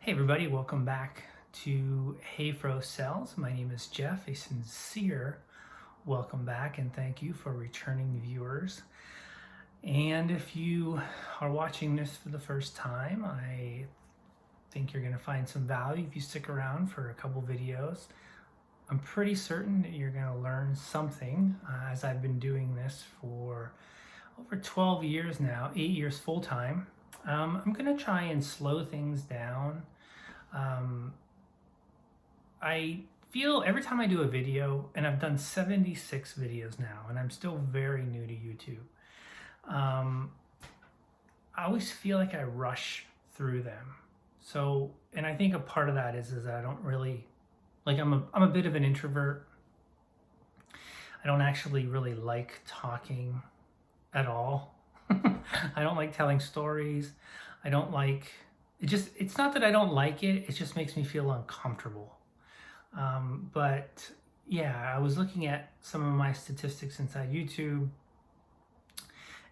Hey everybody, welcome back to Hey Fro Sells. My name is Jeff. A sincere welcome back and thank you for returning viewers. And if you are watching this for the first time, I think you're going to find some value if you stick around for a couple videos. I'm pretty certain that you're going to learn something as I've been doing this for over 12 years now, 8 years full-time. I'm going to try and slow things down. I feel every time I do a video, and I've done 76 videos now, and I'm still very new to YouTube, I always feel like I rush through them. So, and I think a part of that is I don't really, like I'm a bit of an introvert. I don't actually really like talking at all. I don't like telling stories. I don't like, it's not that I don't like it, it just makes me feel uncomfortable. But yeah, I was looking at some of my statistics inside YouTube,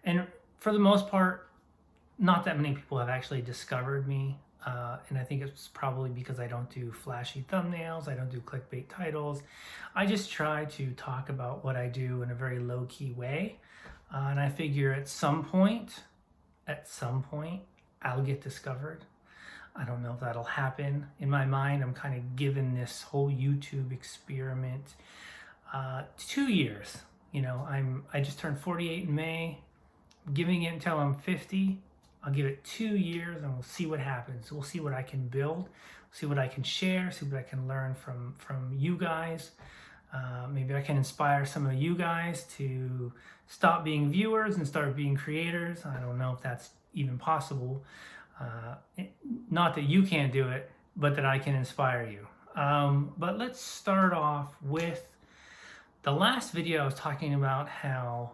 and for the most part, not that many people have actually discovered me. And I think it's probably because I don't do flashy thumbnails, I don't do clickbait titles. I just try to talk about what I do in a very low-key way. And I figure at some point, I'll get discovered. I don't know if that'll happen. In my mind, I'm kind of giving this whole YouTube experiment 2 years. You know, I just turned 48 in May. I'm giving it until I'm 50. I'll give it 2 years and we'll see what happens. We'll see what I can build, see what I can share, see what I can learn from you guys. Maybe I can inspire some of you guys to stop being viewers and start being creators. I don't know if that's even possible. Not that you can't do it, but that I can inspire you. But let's start off with the last video. I was talking about how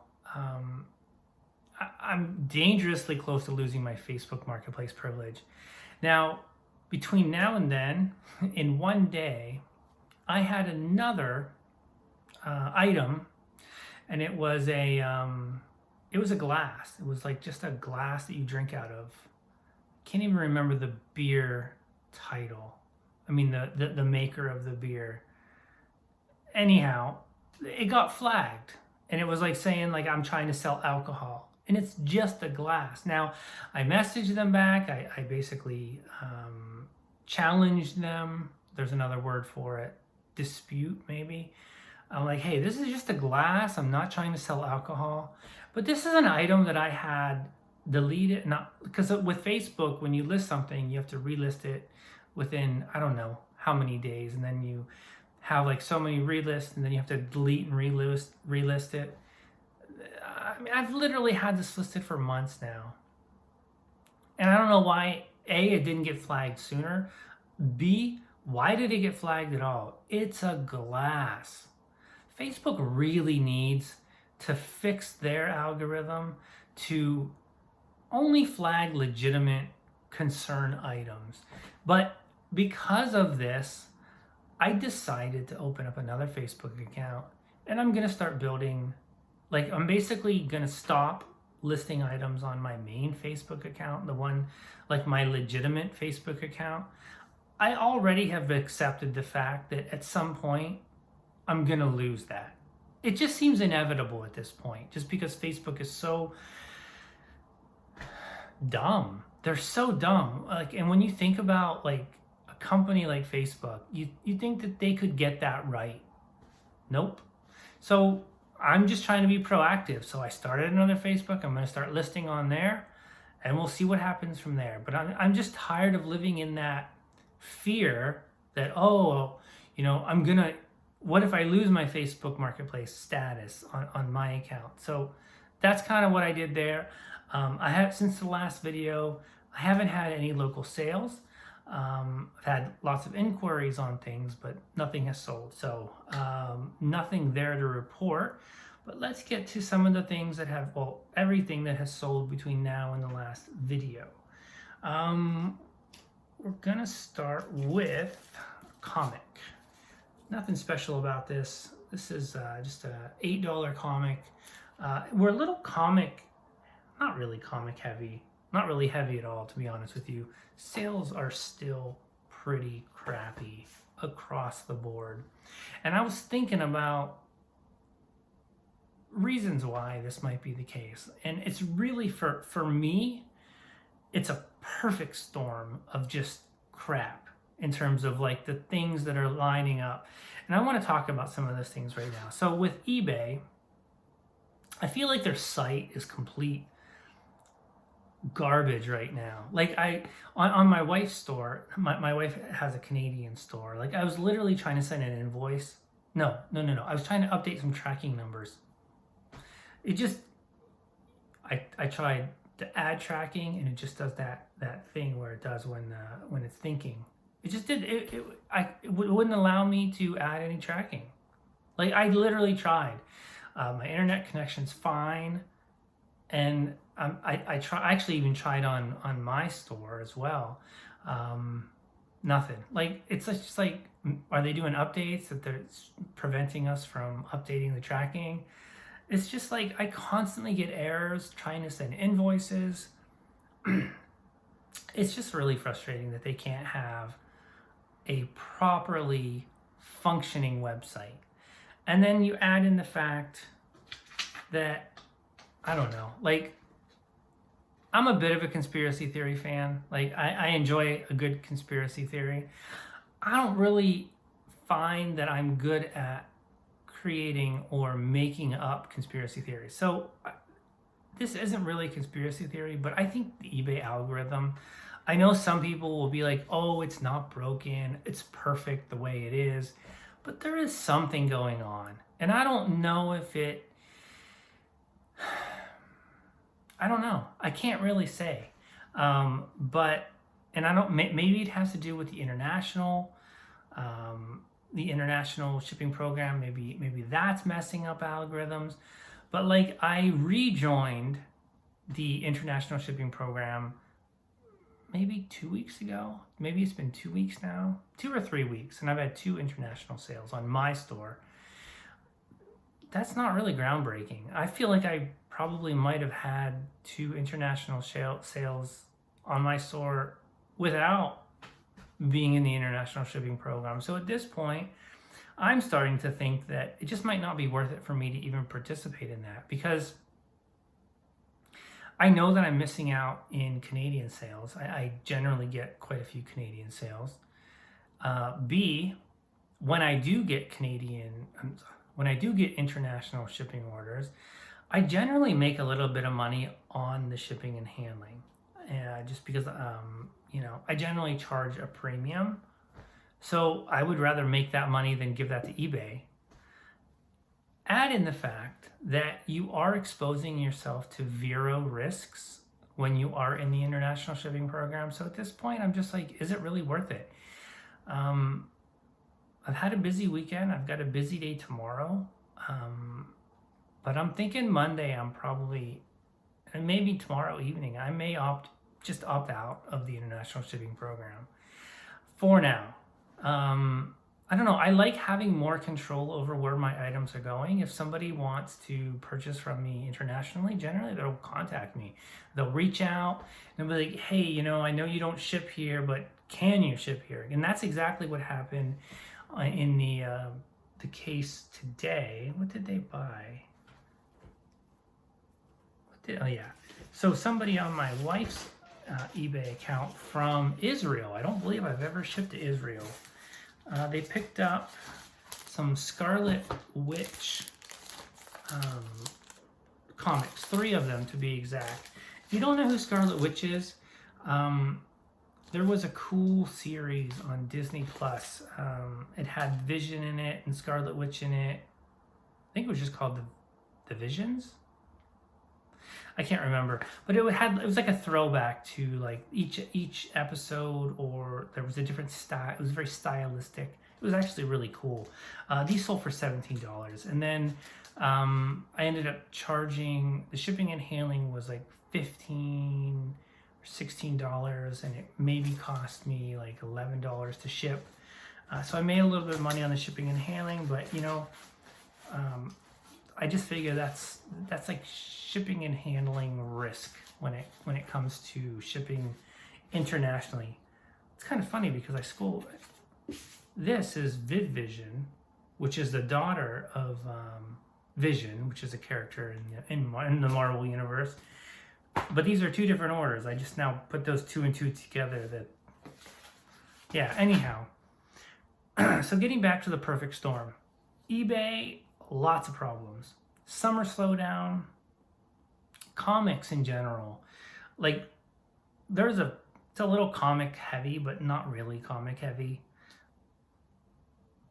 I'm dangerously close to losing my Facebook Marketplace privilege. Now, between now and then, in one day, I had another item, and it was a glass. It was like just a glass that you drink out of. Can't even remember the beer title. I mean the maker of the beer. Anyhow, it got flagged, and it was like saying like I'm trying to sell alcohol, and it's just a glass. Now I messaged them back. I basically challenged them. There's another word for it, dispute maybe. I'm like, hey, this is just a glass. I'm not trying to sell alcohol, but this is an item that I had deleted. Not because with Facebook, when you list something, you have to relist it within, I don't know how many days, and then you have like so many relists, and then you have to delete and relist it. I mean, I've literally had this listed for months now, and I don't know why A, it didn't get flagged sooner. B, why did it get flagged at all? It's a glass. Facebook really needs to fix their algorithm to only flag legitimate concern items. But because of this, I decided to open up another Facebook account, and I'm gonna start building, like I'm basically gonna stop listing items on my main Facebook account, the one, like my legitimate Facebook account. I already have accepted the fact that at some point, I'm gonna lose that. It just seems inevitable at this point, just because Facebook is so dumb. They're so dumb. Like, and when you think about like a company like Facebook, you think that they could get that right. Nope. So I'm just trying to be proactive. So I started another Facebook. I'm gonna start listing on there, and we'll see what happens from there. But I'm just tired of living in that fear that, oh, you know, what if I lose my Facebook Marketplace status on my account? So that's kind of what I did there. I have, since the last video, I haven't had any local sales. I've had lots of inquiries on things, but nothing has sold. So nothing there to report. But let's get to some of the things that have, well, everything that has sold between now and the last video. We're gonna start with a comic. Nothing special about this. This is just a $8 comic. We're a little comic, not really comic heavy, not really heavy at all, to be honest with you. Sales are still pretty crappy across the board. And I was thinking about reasons why this might be the case. And it's really, for me, it's a perfect storm of just crap in terms of like the things that are lining up. And I want to talk about some of those things right now. So with eBay, I feel like their site is complete garbage right now. Like on my wife's store, my wife has a Canadian store. Like I was literally trying to send an invoice. No. I was trying to update some tracking numbers. It just, I tried to add tracking and it just does that thing where it does when it's thinking. It just did, it wouldn't allow me to add any tracking. Like I literally tried. My internet connection's fine. And I actually even tried on my store as well. Nothing. Like it's just like, are they doing updates that they're preventing us from updating the tracking? It's just like I constantly get errors trying to send invoices. It's just really frustrating that they can't have a properly functioning website. And then you add in the fact that, I don't know, like I'm a bit of a conspiracy theory fan. Like I enjoy a good conspiracy theory. I don't really find that I'm good at creating or making up conspiracy theories. So this isn't really a conspiracy theory, but I think the eBay algorithm, I know some people will be like, oh, it's not broken, it's perfect the way it is, but there is something going on. And I don't know if I don't know. I can't really say. But, and I don't, maybe it has to do with the international shipping program. Maybe that's messing up algorithms. But like I rejoined the international shipping program maybe 2 weeks ago. Maybe it's been 2 weeks now, 2 or 3 weeks. And I've had 2 international sales on my store. That's not really groundbreaking. I feel like I probably might have had 2 international sales on my store without being in the international shipping program. So at this point, I'm starting to think that it just might not be worth it for me to even participate in that, because I know that I'm missing out in Canadian sales. I generally get quite a few Canadian sales. B, when I do get international shipping orders, I generally make a little bit of money on the shipping and handling, just because I generally charge a premium. So I would rather make that money than give that to eBay. Add in the fact that you are exposing yourself to zero risks when you are in the international shipping program. So at this point, I'm just like, is it really worth it? I've had a busy weekend. I've got a busy day tomorrow. But I'm thinking Monday, and maybe tomorrow evening, I may opt out of the international shipping program for now. I don't know. I like having more control over where my items are going. If somebody wants to purchase from me internationally, generally they'll contact me. They'll reach out and be like, hey, I know you don't ship here, but can you ship here? And that's exactly what happened in the case today. What did they buy? Oh yeah. So somebody on my wife's eBay account from Israel. I don't believe I've ever shipped to Israel. They picked up some Scarlet Witch comics, 3 of them to be exact. If you don't know who Scarlet Witch is, there was a cool series on Disney Plus. It had Vision in it and Scarlet Witch in it. I think it was just called the Visions. I can't remember, but it was like a throwback to like each episode, or there was a different style. It was very stylistic. It was actually really cool. These sold for $17, and then I ended up charging, the shipping and handling was like $15 or $16, and it maybe cost me like $11 to ship. So I made a little bit of money on the shipping and handling, but I just figure that's like shipping and handling risk when it comes to shipping internationally. it's kind of funny because this is Vision, which is the daughter of Vision, which is a character in the Marvel universe. But these are two different orders. I just now put those two and two together. Yeah, anyhow. So getting back to the perfect storm. eBay, lots of problems. Summer slowdown. Comics in general. Like, it's a little comic heavy, but not really comic heavy.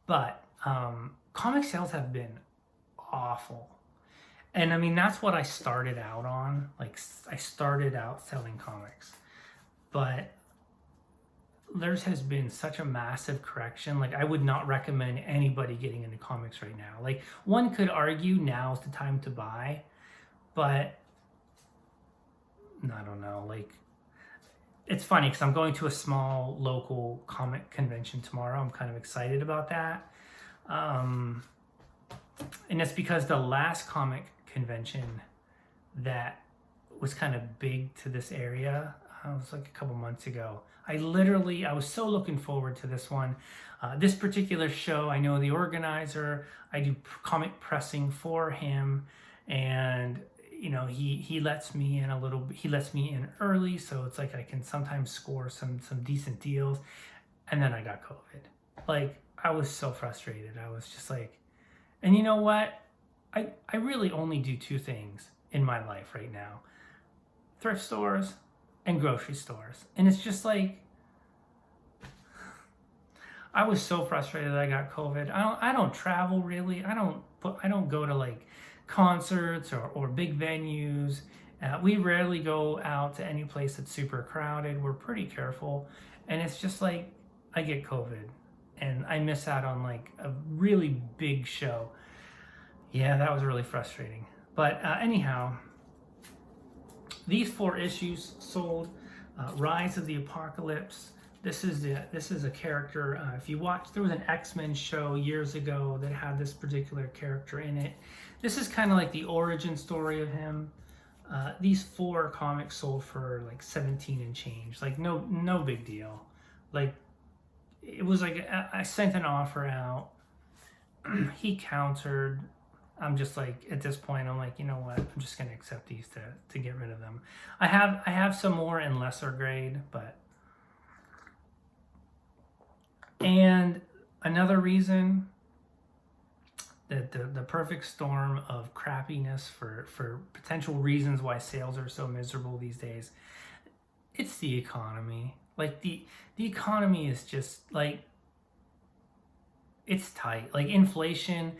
But comic sales have been awful. And I mean, that's what I started out on. Like, I started out selling comics. But theirs has been such a massive correction. Like, I would not recommend anybody getting into comics right now. Like, one could argue now's the time to buy, but I don't know. Like, it's funny because I'm going to a small local comic convention tomorrow. I'm kind of excited about that. And it's because the last comic convention that was kind of big to this area, it was like a couple months ago. I was so looking forward to this one. This particular show, I know the organizer, I do comic pressing for him, and you know, he lets me in he lets me in early, so it's like I can sometimes score some decent deals. And then I got COVID. Like, I was so frustrated. I was just like, and you know what? I really only do two things in my life right now: thrift stores and grocery stores. And it's just like, I was so frustrated that I got COVID. I don't travel really. I don't go to like concerts or big venues. We rarely go out to any place that's super crowded. We're pretty careful. And it's just like, I get COVID and I miss out on like a really big show. Yeah, that was really frustrating. But anyhow, these 4 issues sold. Rise of the Apocalypse. This is a character. If you watch, there was an X-Men show years ago that had this particular character in it. This is kind of like the origin story of him. These 4 comics sold for like 17 and change. Like, no big deal. Like, it was like I sent an offer out. He countered. I'm just like, at this point, I'm like, you know what? I'm just gonna accept these to get rid of them. I have some more in lesser grade, but. And another reason that the perfect storm of crappiness for potential reasons why sales are so miserable these days, it's the economy. Like, the economy is just like, it's tight. Like, inflation,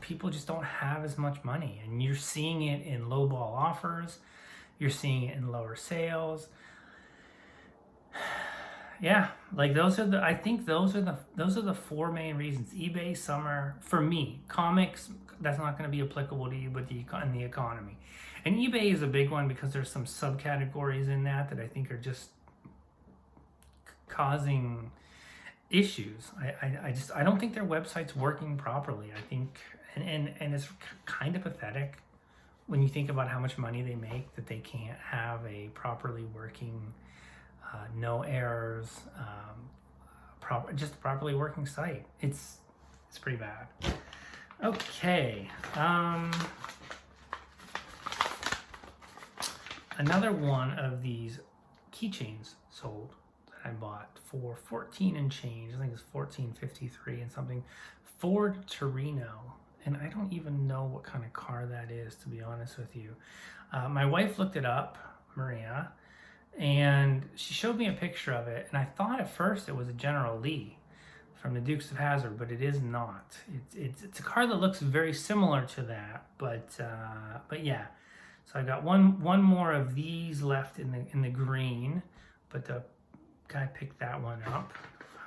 people just don't have as much money, and you're seeing it in lowball offers. You're seeing it in lower sales. Yeah, like those are the 4 main reasons. eBay, summer, for me. Comics, that's not going to be applicable to you, but in the economy. And eBay is a big one because there's some subcategories in that I think are just causing issues. I don't think their website's working properly. I think, and it's kind of pathetic when you think about how much money they make, that they can't have a properly working, no errors, just a properly working site. It's pretty bad. Okay. Another one of these keychains sold that I bought for 14 and change. I think it's $14.53 and something. Ford Torino. And I don't even know what kind of car that is, to be honest with you. My wife looked it up, Maria, and she showed me a picture of it. And I thought at first it was a General Lee from the Dukes of Hazzard, but it is not. It's a car that looks very similar to that, but yeah. So I got one more of these left in the green, but the guy picked that one up.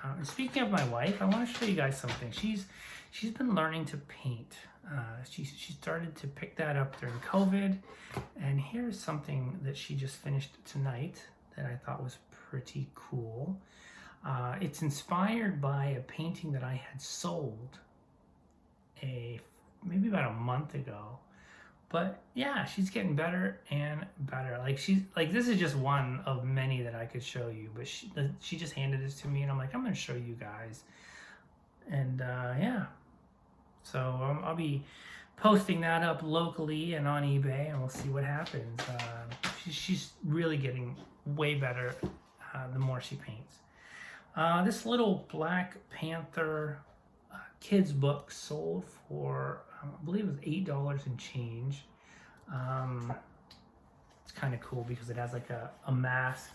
And speaking of my wife, I want to show you guys something. She's been learning to paint. She started to pick that up during COVID, and here's something that she just finished tonight that I thought was pretty cool. It's inspired by a painting that I had sold maybe about a month ago, But yeah, she's getting better and better. Like this is just one of many that I could show you, but she just handed this to me, and I'm like, I'm gonna show you guys. And yeah, so I'll be posting that up locally and on eBay, and we'll see what happens. She's really getting way better the more she paints. This little Black Panther kids book sold for I believe it was $8 and change. It's kind of cool because it has like a mask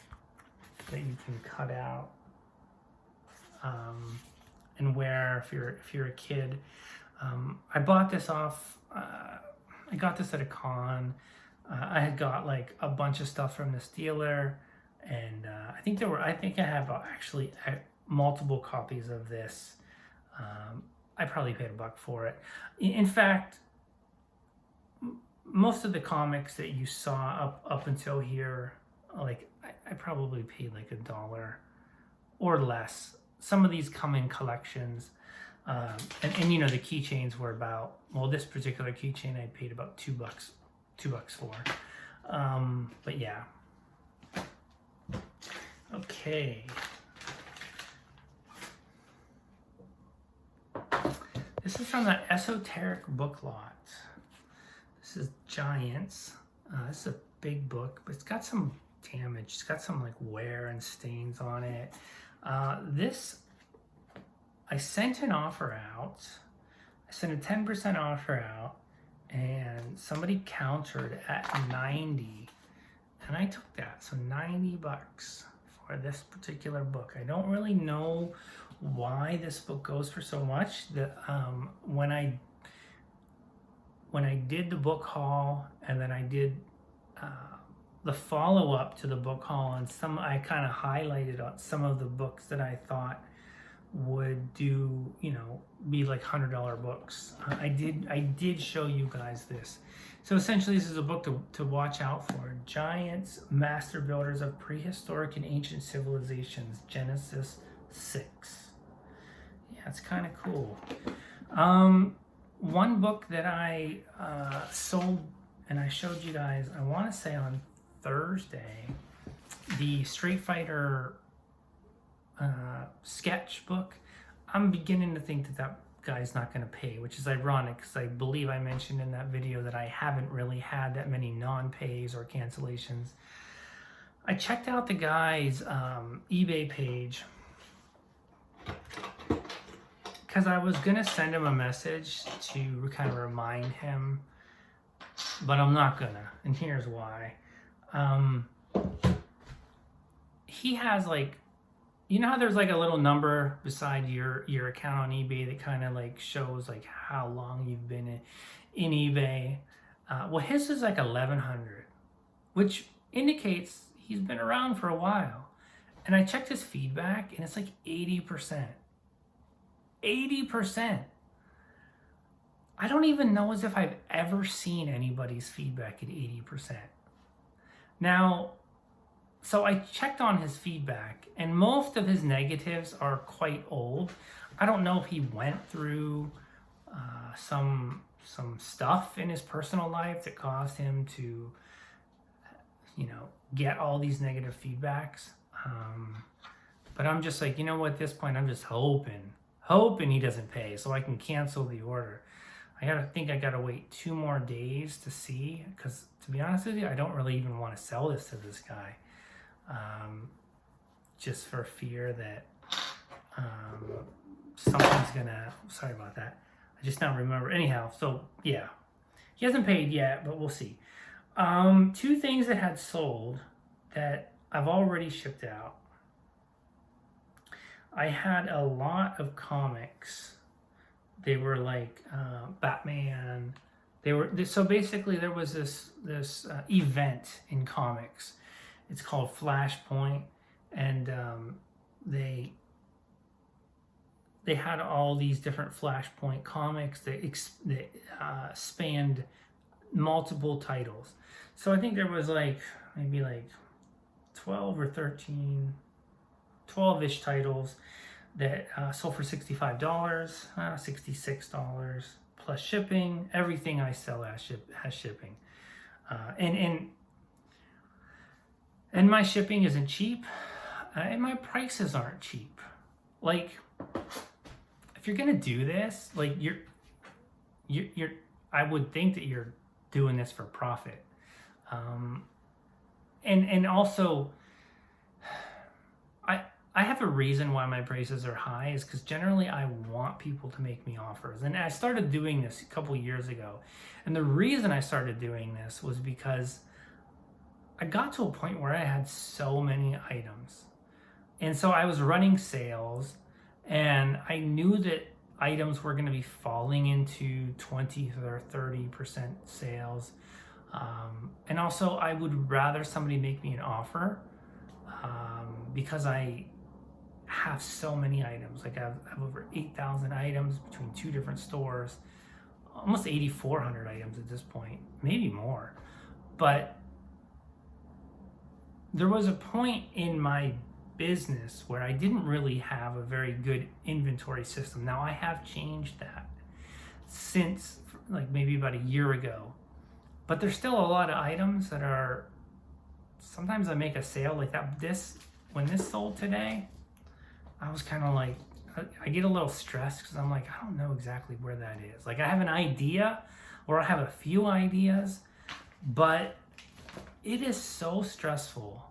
that you can cut out and wear if you're a kid. I bought this off. I got this at a con. I had got like a bunch of stuff from this dealer, and I think I have actually multiple copies of this. I probably paid $1 for it. In fact, most of the comics that you saw up until here, like I probably paid like $1 or less. Some of these come in collections, and you know the keychains were about, well, this particular keychain I paid about $2 for. But yeah. Okay. This is from the Esoteric book lot. This is Giants. This is a big book, but it's got some damage. It's got some like wear and stains on it. This, I sent an offer out. I sent a 10% offer out, and somebody countered at 90, and I took that. So $90 for this particular book. I don't really know why this book goes for so much. When I did the book haul, and then I did the follow-up to the book haul, and I kind of highlighted on some of the books that I thought would do, be like $100 books. I did show you guys this. So essentially this is a book to watch out for. Giants, Master Builders of Prehistoric and Ancient Civilizations, Genesis 6. Yeah, it's kind of cool. One book that I sold and I showed you guys, I want to say on Thursday, the Street Fighter sketch book. I'm beginning to think that guy's not going to pay, which is ironic because I believe I mentioned in that video that I haven't really had that many non-pays or cancellations. I checked out the guy's eBay page because I was going to send him a message to kind of remind him, but I'm not gonna, and here's why. He has like, you know how there's like a little number beside your account on eBay that kind of like shows like how long you've been in eBay? Well, his is like 1,100, which indicates he's been around for a while. And I checked his feedback, and it's like 80%. 80%. I don't even know as if I've ever seen anybody's feedback at 80%. Now, so I checked on his feedback, and most of his negatives are quite old. I don't know if he went through some stuff in his personal life that caused him to, get all these negative feedbacks. But I'm just like, at this point, I'm just hoping he doesn't pay so I can cancel the order. I gotta wait 2 more days to see, because to be honest with you, I don't really even want to sell this to this guy. Just for fear that something's gonna, sorry about that. I just now remember. Anyhow, so yeah, he hasn't paid yet, but we'll see. 2 things that had sold that I've already shipped out. I had a lot of comics. They were like Batman. So basically there was this event in comics. It's called Flashpoint, and they had all these different Flashpoint comics that spanned multiple titles. So I think there was maybe 12 or 13, 12-ish titles that sold for $65, $66 plus shipping. Everything I sell has shipping. And my shipping isn't cheap, and my prices aren't cheap. Like, if you're gonna do this, like you're I would think that you're doing this for profit. And also, I have a reason why my prices are high, is because generally I want people to make me offers. And I started doing this a couple years ago. And the reason I started doing this was because I got to a point where I had so many items. And so I was running sales, and I knew that items were going to be falling into 20 or 30% sales. And also, I would rather somebody make me an offer, because I have so many items. Like I have over 8,000 items between 2 different stores, almost 8,400 items at this point, maybe more. But there was a point in my business where I didn't really have a very good inventory system. Now I have changed that since like maybe about a year ago, but there's still a lot of items that are, sometimes I make a sale like that. When this sold today, I was kind of like, I get a little stressed because I'm like, I don't know exactly where that is. Like I have an idea, or I have a few ideas, but it is so stressful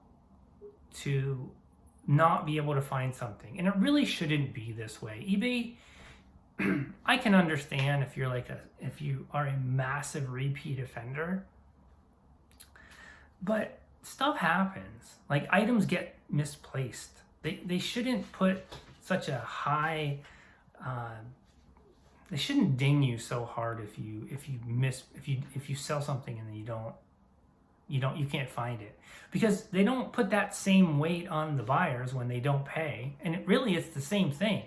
to not be able to find something. And it really shouldn't be this way. eBay, I can understand if you are a massive repeat offender, but stuff happens. Like items get misplaced. They shouldn't put such a high, they shouldn't ding you so hard if you sell something and then you can't find it, because they don't put that same weight on the buyers when they don't pay. And it really is the same thing.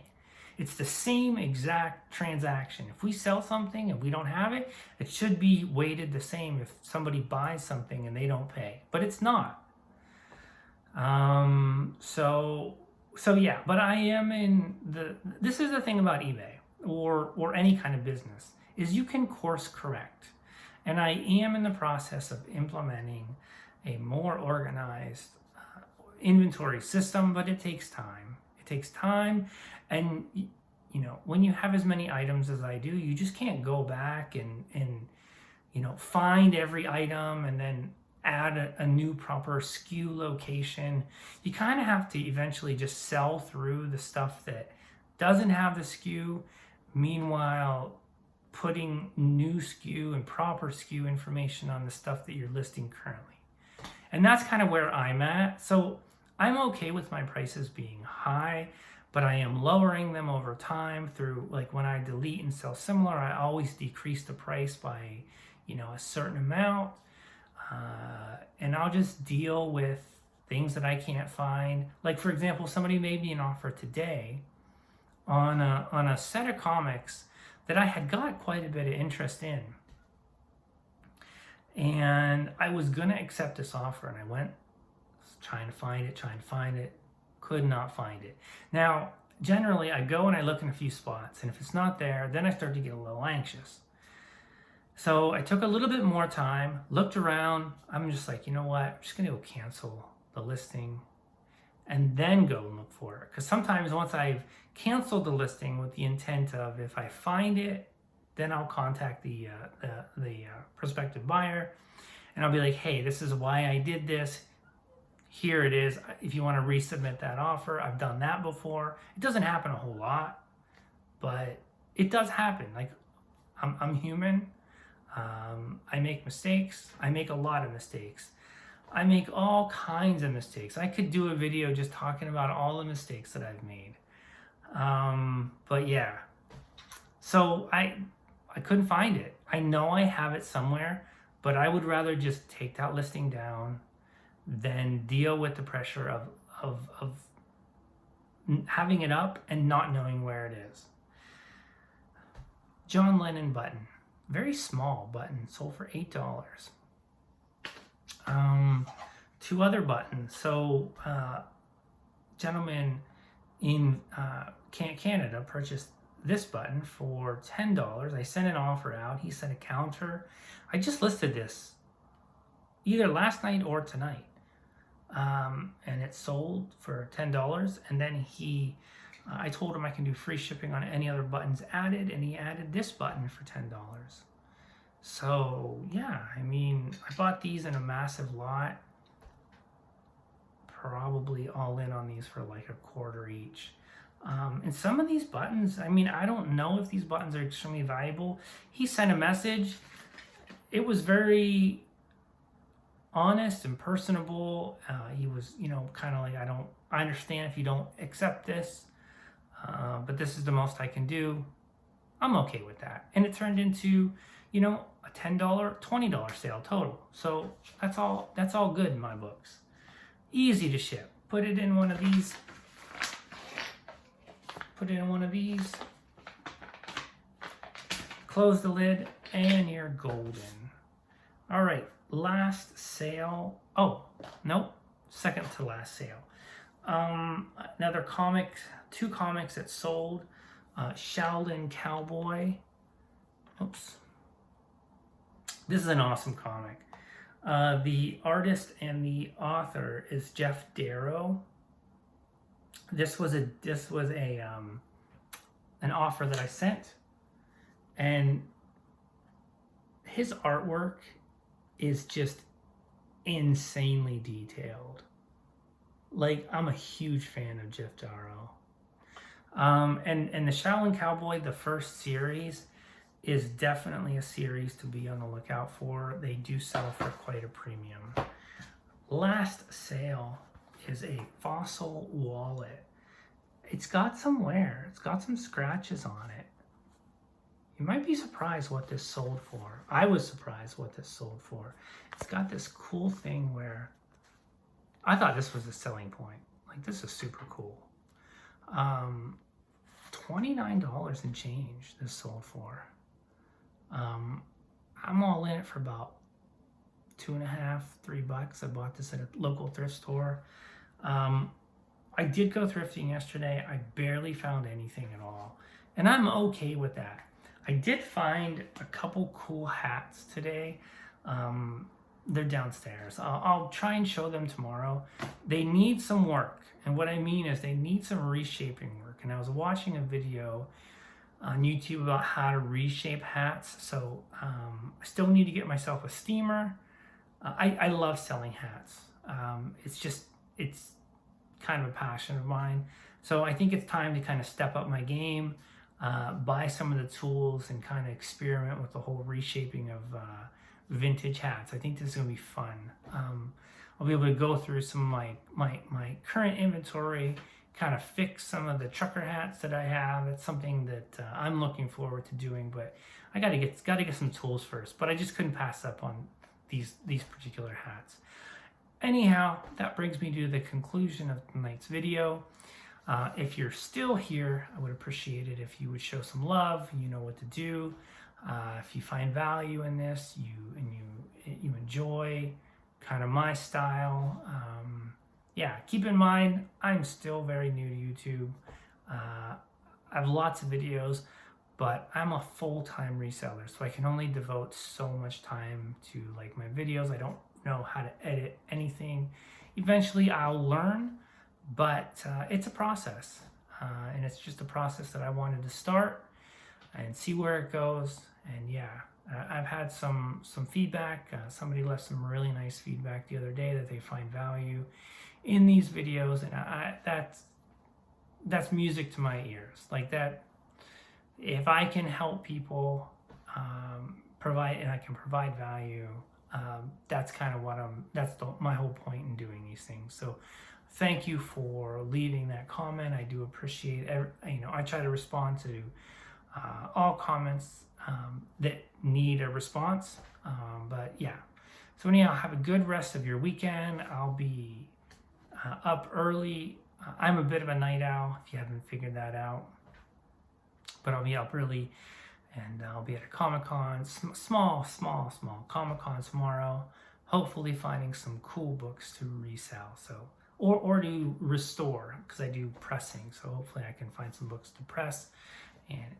It's the same exact transaction. If we sell something and we don't have it, it should be weighted the same if somebody buys something and they don't pay, but it's not. So yeah, but I am this is the thing about eBay or any kind of business, is you can course correct. And I am in the process of implementing a more organized inventory system, but it takes time. It takes time. And, when you have as many items as I do, you just can't go back and find every item and then add a new proper SKU location. You kind of have to eventually just sell through the stuff that doesn't have the SKU. Meanwhile, putting new SKU and proper SKU information on the stuff that you're listing currently. And that's kind of where I'm at. So I'm okay with my prices being high, but I am lowering them over time through, like when I delete and sell similar, I always decrease the price by, a certain amount. And I'll just deal with things that I can't find. Like for example, somebody made me an offer today on a set of comics that I had got quite a bit of interest in. And I was going to accept this offer, and I went trying to find it, could not find it. Now, generally, I go and I look in a few spots, and if it's not there, then I start to get a little anxious. So I took a little bit more time, looked around. I'm just like, you know what? I'm just going to go cancel the listing and then go and look for it. Because sometimes once I've canceled the listing with the intent of, if I find it, then I'll contact the prospective buyer, and I'll be like, hey, this is why I did this. Here it is. If you want to resubmit that offer, I've done that before. It doesn't happen a whole lot, but it does happen. Like I'm human. I make mistakes. I make a lot of mistakes. I make all kinds of mistakes. I could do a video just talking about all the mistakes that I've made. But yeah, so I couldn't find it. I know I have it somewhere, but I would rather just take that listing down than deal with the pressure of having it up and not knowing where it is. John Lennon button, very small button, sold for $8. 2 other buttons. So, gentleman in Canada purchased this button for $10. I sent an offer out. He sent a counter. I just listed this either last night or tonight. And it sold for $10. And then I told him I can do free shipping on any other buttons added, and he added this button for $10. So yeah, I mean, I bought these in a massive lot, probably all in on these for like $0.25 each. And some of these buttons, I mean, I don't know if these buttons are extremely valuable. He sent a message. It was very honest and personable. He was, kind of like, I understand if you don't accept this, but this is the most I can do. I'm okay with that. And it turned into, a $10, $20 sale total. So that's all good in my books. Easy to ship. Put it in one of these. Close the lid, and you're golden. All right, last sale. Oh, nope, second to last sale. Another comic, 2 comics that sold. Shaolin Cowboy. Oops. This is an awesome comic. The artist and the author is Jeff Darrow. This was an offer that I sent, and his artwork is just insanely detailed. Like, I'm a huge fan of Jeff Darrow. And the Shaolin Cowboy, the first series, is definitely a series to be on the lookout for. They do sell for quite a premium. Last sale is a fossil wallet. It's got some wear. It's got some scratches on it. You might be surprised what this sold for. I was surprised what this sold for. It's got this cool thing where I thought this was the selling point. Like, this is super cool. $29 and change this sold for. I'm all in it for about $2.50, $3. I bought this at a local thrift store. I did go thrifting yesterday. I barely found anything at all, and I'm okay with that. I did find a couple cool hats today. They're downstairs. I'll try and show them tomorrow. They need some work, and what I mean is they need some reshaping work. And I was watching a video on YouTube about how to reshape hats. So I still need to get myself a steamer. I love selling hats. It's kind of a passion of mine. So I think it's time to kind of step up my game, buy some of the tools, and kind of experiment with the whole reshaping of vintage hats. I think this is going to be fun. I'll be able to go through some of my current inventory, kind of fix some of the trucker hats that I have. It's something that I'm looking forward to doing, but I got to get some tools first. But I just couldn't pass up on these particular hats. Anyhow, that brings me to the conclusion of tonight's video. If you're still here, I would appreciate it if you would show some love. You know what to do. If you find value in this, you enjoy kind of my style. Yeah, keep in mind, I'm still very new to YouTube. I have lots of videos, but I'm a full-time reseller, so I can only devote so much time to like my videos. I don't know how to edit anything. Eventually I'll learn, but it's a process, and it's just a process that I wanted to start and see where it goes. And yeah, I've had some feedback. Somebody left some really nice feedback the other day that they find value in these videos, and that's music to my ears. Like that, if I can help people provide, and I can provide value, that's kind of what my whole point in doing these things. So thank you for leaving that comment. I do appreciate I try to respond to all comments that need a response. But yeah, so anyhow, have a good rest of your weekend. I'll be up early. I'm a bit of a night owl, if you haven't figured that out, but I'll be up early, and I'll be at a Comic-Con, small Comic-Con tomorrow, hopefully finding some cool books to resell, so or to restore, because I do pressing, so hopefully I can find some books to press and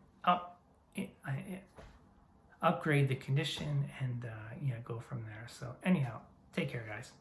upgrade the condition and go from there. So anyhow, take care, guys.